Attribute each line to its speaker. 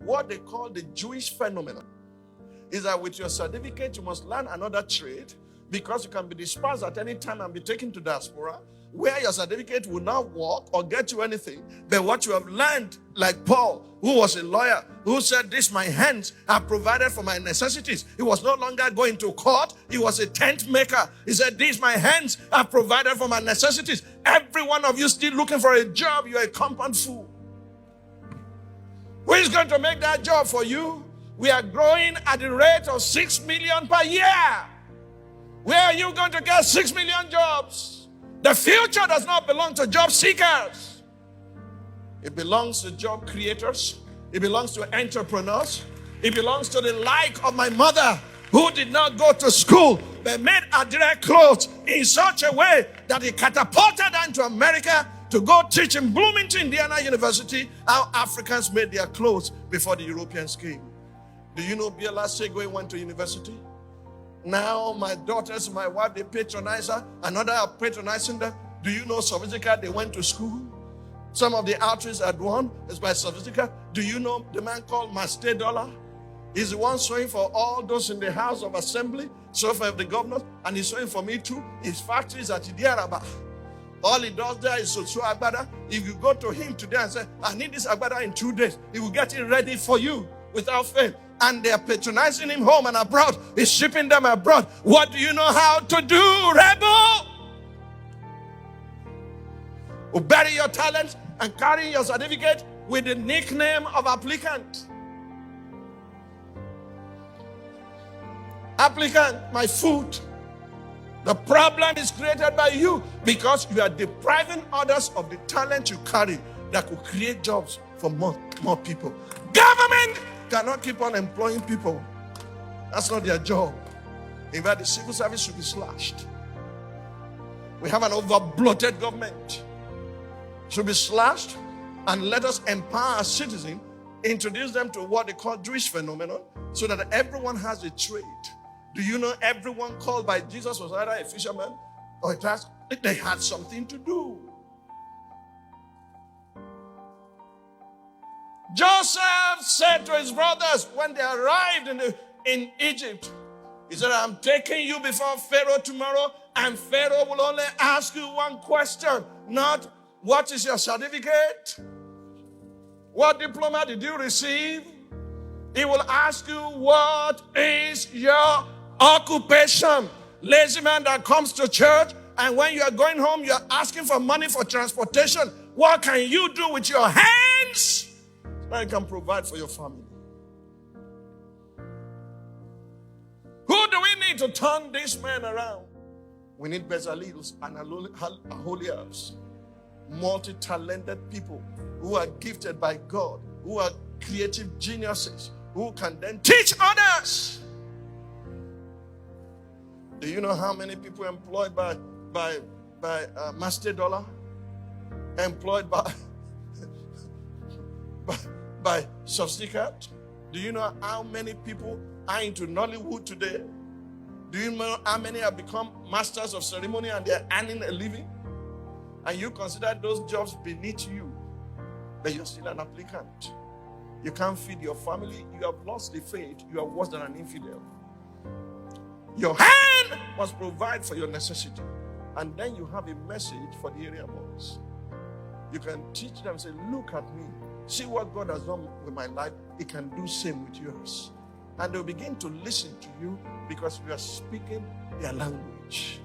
Speaker 1: what they call the Jewish phenomenon is that with your certificate, you must learn another trade because you can be dispersed at any time and be taken to diaspora, where your certificate will not work or get you anything. But what you have learned, like Paul, who was a lawyer, who said, "This my hands have provided for my necessities." He was no longer going to court. He was a tent maker. He said, "These my hands have provided for my necessities." Every one of you still looking for a job, you're a compound fool. Who is going to make that job for you? We are growing at the rate of 6 million per year. Where are you going to get 6 million jobs? The future does not belong to job seekers. It belongs to job creators. It belongs to entrepreneurs. It belongs to the like of my mother, who did not go to school but made her direct clothes in such a way that he catapulted her into America to go teach in Bloomington, Indiana University, how Africans made their clothes before the Europeans came. Do you know Biola Segwe went to university? Now my daughters, my wife, they patronize her. Another are patronizing them. Do you know Sophistica? They went to school. Some of the outreach at one is by Sophistica. Do you know the man called Master Dollar? He's the one sewing for all those in the House of Assembly, so for the governors, and he's sewing for me too. His factory is at Idiaraba. All he does there is to sew agbada. If you go to him today and say, "I need this agbada in 2 days," he will get it ready for you without fail. And they are patronizing him home and abroad. He's shipping them abroad. What do you know how to do, rebel? Who bury your talent and carry your certificate with the nickname of applicant. Applicant, my food. The problem is created by you because you are depriving others of the talent you carry that could create jobs for more people. Government cannot keep on employing people. That's not their job. In fact, the civil service should be slashed. We have an over-bloated government. It should be slashed, and let us empower our citizens, introduce them to what they call Jewish phenomenon, so that everyone has a trade. Do you know everyone called by Jesus was either a fisherman or a task? They had something to do. Joseph said to his brothers when they arrived in Egypt, he said, "I'm taking you before Pharaoh tomorrow, and Pharaoh will only ask you one question, not what is your certificate? What diploma did you receive? He will ask you, what is your occupation?" Lazy man that comes to church, and when you are going home, you are asking for money for transportation. What can you do with your hands so you can provide for your family? Who do we need to turn this man around? We need Bezalels and Aholiabs, multi-talented people who are gifted by God, who are creative geniuses, who can then teach others. Do you know how many people employed by Master Dollar? Employed by Sophistica? Do you know how many people are into Nollywood today? Do you know how many have become masters of ceremony and they're earning a living? And you consider those jobs beneath you, but you're still an applicant. You can't feed your family. You have lost the faith. You are worse than an infidel. Your hand must provide for your necessity. And then you have a message for the area boys. You can teach them, say, "Look at me. See what God has done with my life. He can do same with yours." And they'll begin to listen to you because we are speaking their language.